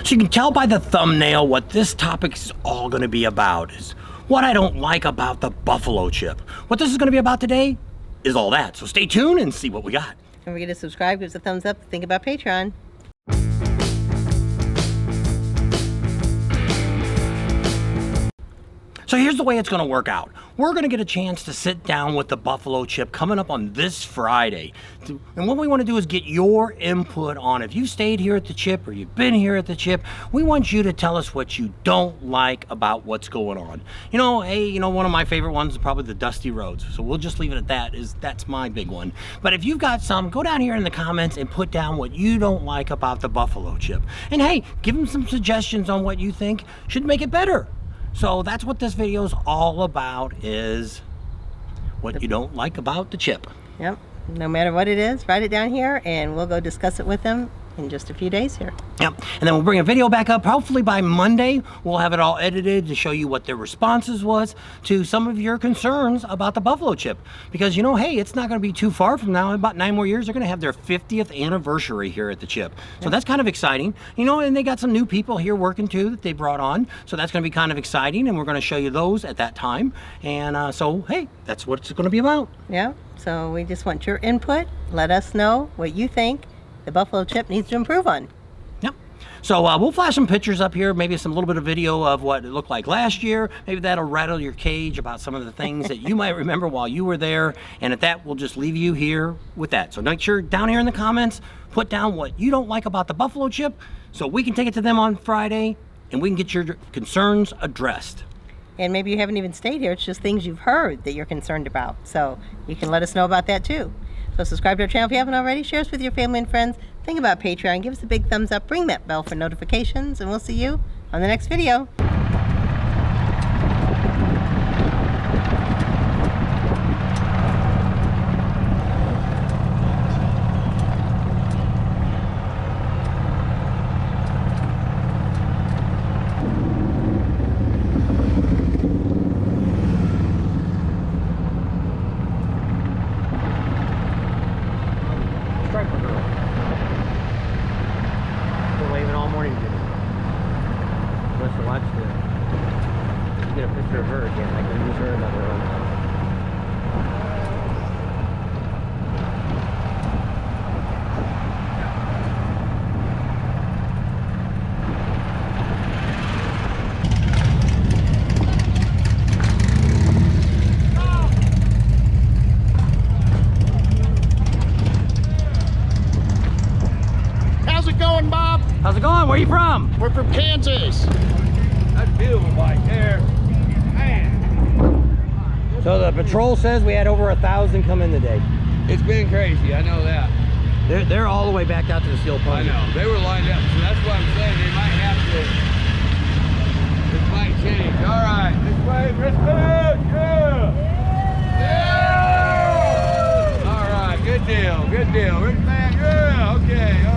So you can tell by the thumbnail what this topic is all going to be about, is what I don't like about the Buffalo Chip. What this is going to be about today is all that. So stay tuned and see what we got. Don't forget to subscribe, give us a thumbs up, think about Patreon. So here's the way it's going to work out. We're going to get a chance to sit down with the Buffalo Chip coming up on this Friday. And what we want to do is get your input on, if you've stayed here at the Chip or you've been here at the Chip, we want you to tell us what you don't like about what's going on. One of my favorite ones is probably the dusty roads. So we'll just leave it at that. That's my big one. But if you've got some, go down here in the comments and put down what you don't like about the Buffalo Chip. And hey, give them some suggestions on what you think should make it better. So that's what this video is all about, is what you don't like about the Chip. Yep. No matter what it is, write it down here and we'll go discuss it with them in just a few days here. Yep. And then we'll bring a video back up. Hopefully by Monday, we'll have it all edited to show you what their responses was to some of your concerns about the Buffalo Chip. Because, hey, it's not going to be too far from now. In about 9 more years, they're going to have their 50th anniversary here at the Chip. So that's kind of exciting. And they got some new people here working too that they brought on. So that's going to be kind of exciting. And we're going to show you those at that time. And so, hey, that's what it's going to be about. Yeah. So we just want your input. Let us know what you think the Buffalo Chip needs to improve on. Yep. So we'll flash some pictures up here, maybe some little bit of video of what it looked like last year. Maybe that'll rattle your cage about some of the things that you might remember while you were there. And at that, we'll just leave you here with that. So make sure down here in the comments, put down what you don't like about the Buffalo Chip so we can take it to them on Friday and we can get your concerns addressed. And maybe you haven't even stayed here. It's just things you've heard that you're concerned about. So you can let us know about that too. So subscribe to our channel if you haven't already. Share us with your family and friends. Think about Patreon. Give us a big thumbs up. Ring that bell for notifications. And we'll see you on the next video. Waving all morning. Wants to watch get a picture of her again. I can use her another one. How's it going, Bob? How's it going? Where are you from? We're from Kansas. That's beautiful right there. Man. So the patrol says we had over 1,000 come in today. It's been crazy, I know that. They're all the way back out to the steel pond. I know. They were lined up, so that's what I'm saying. They might have to. This might change. All right. This way. Respect. Yeah. Yeah. All right. Good deal. Good deal. Respect. Yeah. Okay.